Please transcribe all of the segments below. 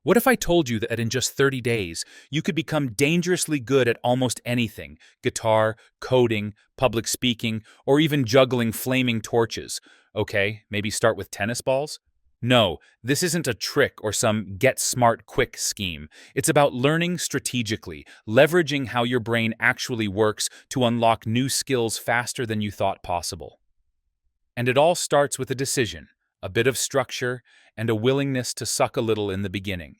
What if I told you that in just 30 days, you could become dangerously good at almost anything: guitar, coding, public speaking, or even juggling flaming torches? Okay, maybe start with tennis balls? No, this isn't a trick or some get smart quick scheme. It's about learning strategically, leveraging how your brain actually works to unlock new skills faster than you thought possible. And it all starts with a decision, a bit of structure, and a willingness to suck a little in the beginning,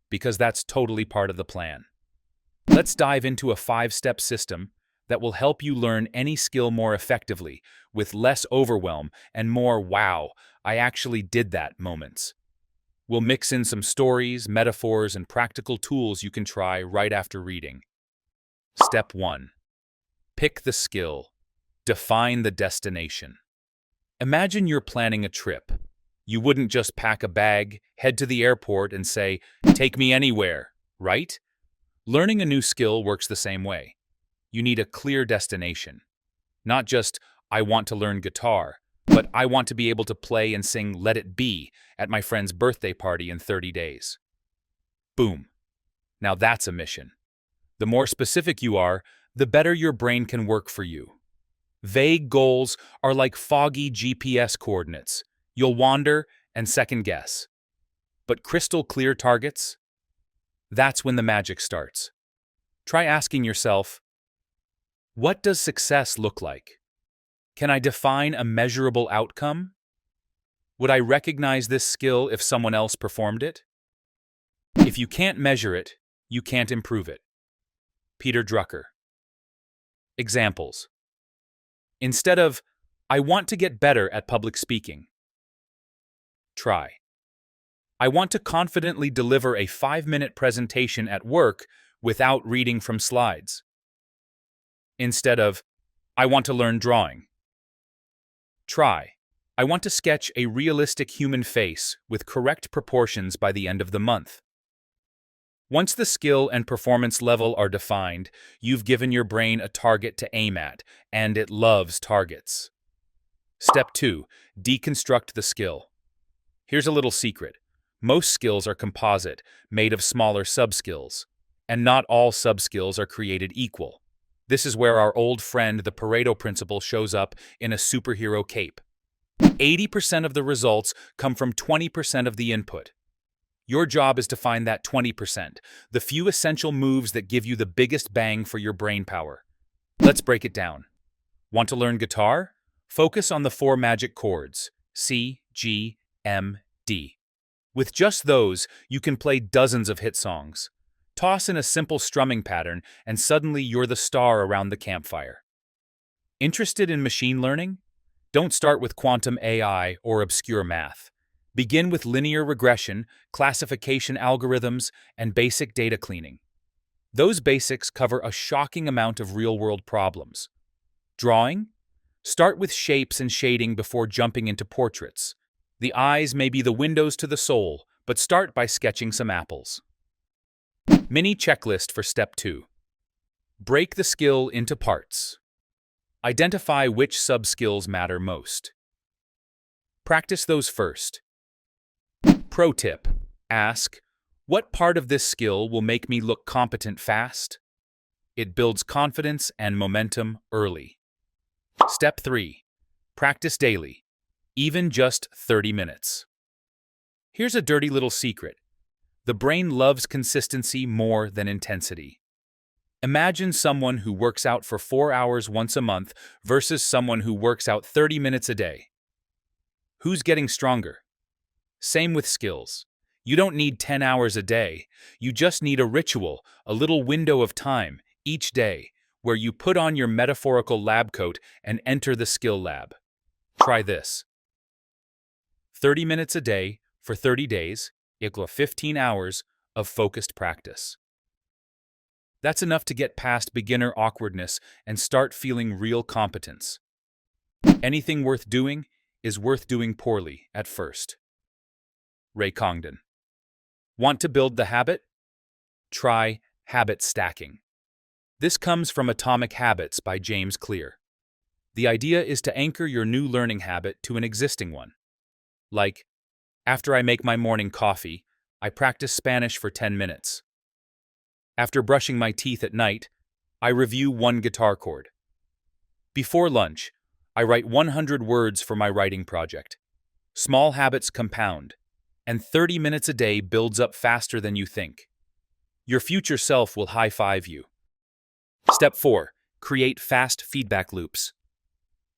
because that's totally part of the plan. Let's dive into a 5-step system that will help you learn any skill more effectively, with less overwhelm and more "wow, I actually did that" moments. We'll mix in some stories, metaphors, and practical tools you can try right after reading. Step 1. Pick the skill. Define the destination. Imagine you're planning a trip. You wouldn't just pack a bag, head to the airport, and say, "Take me anywhere," right? Learning a new skill works the same way. You need a clear destination. Not just, "I want to learn guitar," but "I want to be able to play and sing 'Let It Be' at my friend's birthday party in 30 days. Boom. Now that's a mission. The more specific you are, the better your brain can work for you. Vague goals are like foggy GPS coordinates. You'll wander and second guess. But crystal clear targets? That's when the magic starts. Try asking yourself, what does success look like? Can I define a measurable outcome? Would I recognize this skill if someone else performed it? If you can't measure it, you can't improve it. Peter Drucker. Examples. Instead of, "I want to get better at public speaking," try, "I want to confidently deliver a 5-minute presentation at work without reading from slides." Instead of, "I want to learn drawing," try, "I want to sketch a realistic human face with correct proportions by the end of the month." Once the skill and performance level are defined, you've given your brain a target to aim at, and it loves targets. Step 2. Deconstruct the skill. Here's a little secret. Most skills are composite, made of smaller sub-skills. And not all sub-skills are created equal. This is where our old friend, the Pareto principle, shows up in a superhero cape. 80% of the results come from 20% of the input. Your job is to find that 20%, the few essential moves that give you the biggest bang for your brain power. Let's break it down. Want to learn guitar? Focus on the 4 magic chords: C, G, M, D. With just those, you can play dozens of hit songs. Toss in a simple strumming pattern, and suddenly you're the star around the campfire. Interested in machine learning? Don't start with quantum AI or obscure math. Begin with linear regression, classification algorithms, and basic data cleaning. Those basics cover a shocking amount of real-world problems. Drawing? Start with shapes and shading before jumping into portraits. The eyes may be the windows to the soul, but start by sketching some apples. Mini checklist for Step 2. Break the skill into parts. Identify which sub-skills matter most. Practice those first. Pro tip: ask, what part of this skill will make me look competent fast? It builds confidence and momentum early. Step 3. Practice daily, even just 30 minutes. Here's a dirty little secret. The brain loves consistency more than intensity. Imagine someone who works out for 4 hours once a month versus someone who works out 30 minutes a day. Who's getting stronger? Same with skills. You don't need 10 hours a day. You just need a ritual, a little window of time, each day, where you put on your metaphorical lab coat and enter the skill lab. Try this. 30 minutes a day for 30 days equals 15 hours of focused practice. That's enough to get past beginner awkwardness and start feeling real competence. Anything worth doing is worth doing poorly at first. Ray Congdon. Want to build the habit? Try habit stacking. This comes from Atomic Habits by James Clear. The idea is to anchor your new learning habit to an existing one. Like, after I make my morning coffee, I practice Spanish for 10 minutes. After brushing my teeth at night, I review one guitar chord. Before lunch, I write 100 words for my writing project. Small habits compound, and 30 minutes a day builds up faster than you think. Your future self will high-five you. Step 4. Create fast feedback loops.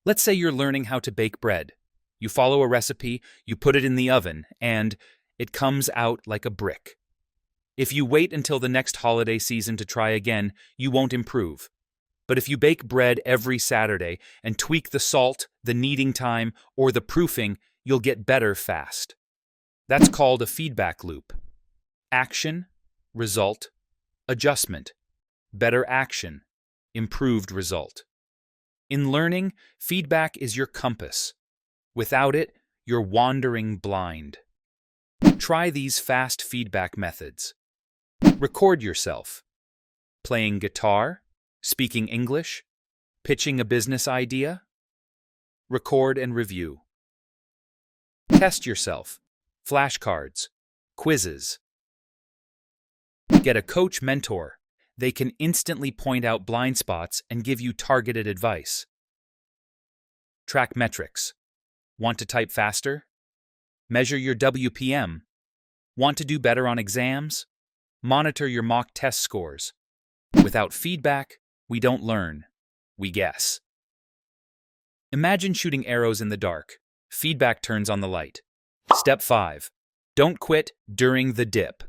Let's say you're learning how to bake bread. You follow a recipe, you put it in the oven, and it comes out like a brick. If you wait until the next holiday season to try again, you won't improve. But if you bake bread every Saturday and tweak the salt, the kneading time, or the proofing, you'll get better fast. That's called a feedback loop. Action, result, adjustment, better action, improved result. In learning, feedback is your compass. Without it, you're wandering blind. Try these fast feedback methods. Record yourself. Playing guitar, speaking English, pitching a business idea. Record and review. Test yourself. Flashcards, quizzes. Get a coach mentor. They can instantly point out blind spots and give you targeted advice. Track metrics. Want to type faster? Measure your WPM. Want to do better on exams? Monitor your mock test scores. Without feedback, we don't learn. We guess. Imagine shooting arrows in the dark. Feedback turns on the light. Step 5. Don't quit during the dip.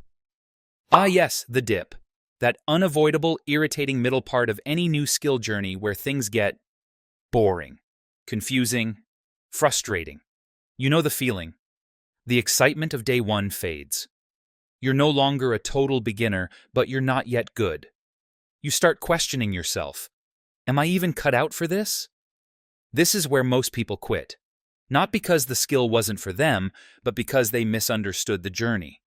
Ah yes, the dip. That unavoidable, irritating middle part of any new skill journey where things get boring, confusing, frustrating. You know the feeling. The excitement of day one fades. You're no longer a total beginner, but you're not yet good. You start questioning yourself. Am I even cut out for this? This is where most people quit. Not because the skill wasn't for them, but because they misunderstood the journey.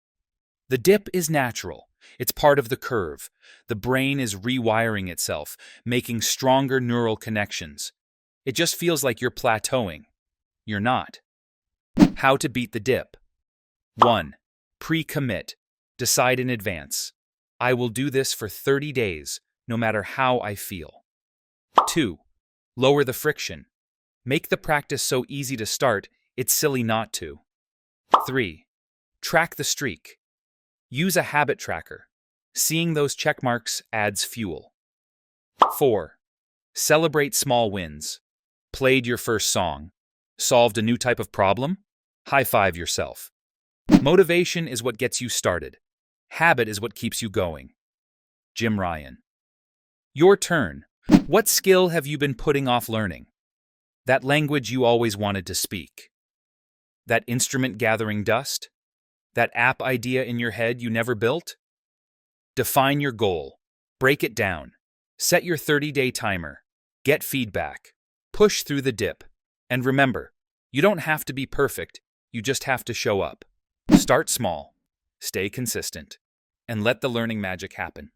The dip is natural. It's part of the curve. The brain is rewiring itself, making stronger neural connections. It just feels like you're plateauing. You're not. How to beat the dip. 1. Pre-commit. Decide in advance. I will do this for 30 days, no matter how I feel. 2. Lower the friction. Make the practice so easy to start, it's silly not to. 3. Track the streak. Use a habit tracker. Seeing those check marks adds fuel. 4. Celebrate small wins. Played your first song. Solved a new type of problem? High-five yourself. Motivation is what gets you started. Habit is what keeps you going. Jim Ryan. Your turn. What skill have you been putting off learning? That language you always wanted to speak? That instrument gathering dust? That app idea in your head you never built? Define your goal. Break it down. Set your 30-day timer. Get feedback. Push through the dip. And remember, you don't have to be perfect, you just have to show up. Start small, stay consistent, and let the learning magic happen.